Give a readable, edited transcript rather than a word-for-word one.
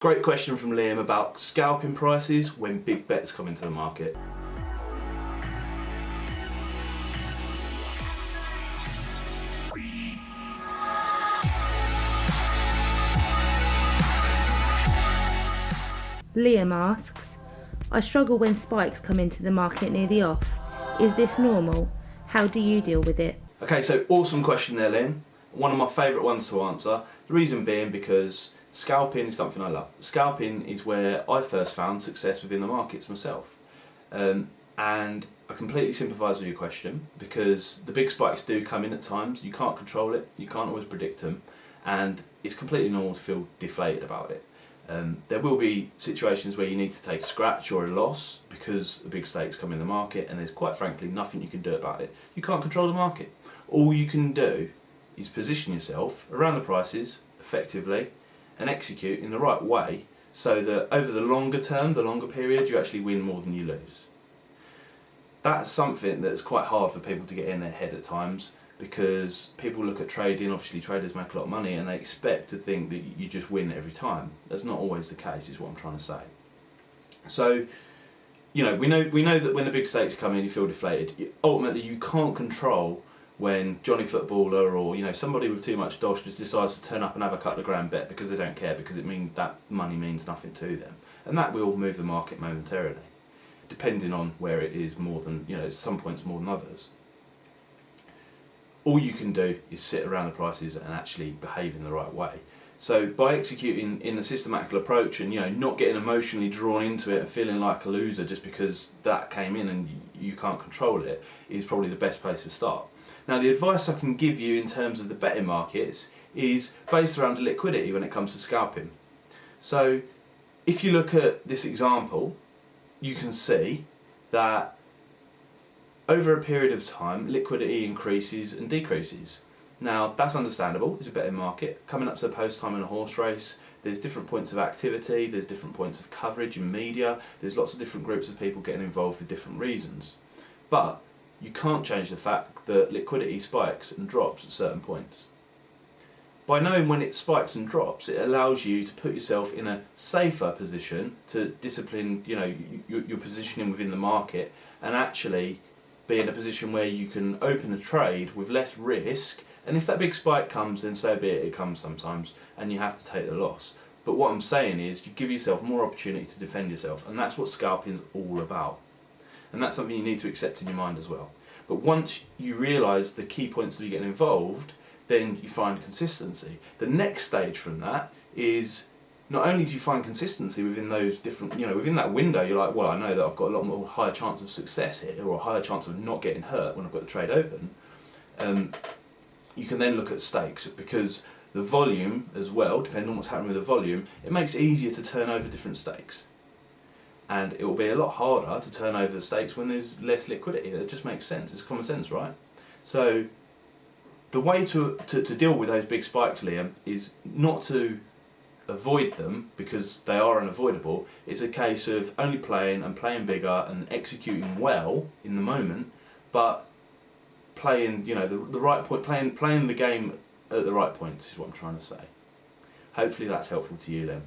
Great question from Liam about scalping prices when big bets come into the market. Liam asks, I struggle when spikes come into the market near the off. Is this normal? How do you deal with it? Okay, so awesome question there, Liam. One of my favourite ones to answer. The reason being because scalping is something I love. Scalping is where I first found success within the markets myself. And I completely sympathise with your question because the big spikes do come in at times. You can't control it, you can't always predict them, and it's completely normal to feel deflated about it. There will be situations where you need to take a scratch or a loss because the big stakes come in the market and there's quite frankly nothing you can do about it. You can't control the market. All you can do is position yourself around the prices effectively and execute in the right way so that over the longer term, the longer period, you actually win more than you lose. That's something that's quite hard for people to get in their head at times because people look at trading, obviously traders make a lot of money and they expect to think that you just win every time. That's not always the case, is what I'm trying to say. So, you know, we know that when the big stakes come in you feel deflated. Ultimately you can't control when Johnny Footballer or somebody with too much dosh just decides to turn up and have a couple of grand bet because they don't care, because it means that money means nothing to them, and that will move the market momentarily, depending on where it is more than some points more than others. All you can do is sit around the prices and actually behave in the right way. So by executing in a systematical approach and not getting emotionally drawn into it and feeling like a loser just because that came in and you can't control it, is probably the best place to start. Now the advice I can give you in terms of the betting markets is based around liquidity when it comes to scalping. So if you look at this example, you can see that over a period of time liquidity increases and decreases. Now that's understandable, it's a betting market. Coming up to the post time in a horse race, there's different points of activity, there's different points of coverage in media, there's lots of different groups of people getting involved for different reasons. But you can't change the fact that liquidity spikes and drops at certain points. By knowing when it spikes and drops, it allows you to put yourself in a safer position to discipline your positioning within the market and actually be in a position where you can open a trade with less risk, and if that big spike comes then so be it, it comes sometimes and you have to take the loss. But what I'm saying is you give yourself more opportunity to defend yourself, and that's what scalping is all about. And that's something you need to accept in your mind as well. But once you realise the key points that you get involved, then you find consistency. The next stage from that is not only do you find consistency within those different, within that window, you're like, well, I know that I've got a lot more higher chance of success here, or a higher chance of not getting hurt when I've got the trade open. You can then look at stakes, because the volume as well, depending on what's happening with the volume, it makes it easier to turn over different stakes. And it will be a lot harder to turn over the stakes when there's less liquidity. That just makes sense. It's common sense, right? So the way to deal with those big spikes, Liam, is not to avoid them because they are unavoidable. It's a case of only playing and playing bigger and executing well in the moment, but playing the right point, playing the game at the right points is what I'm trying to say. Hopefully that's helpful to you, Liam.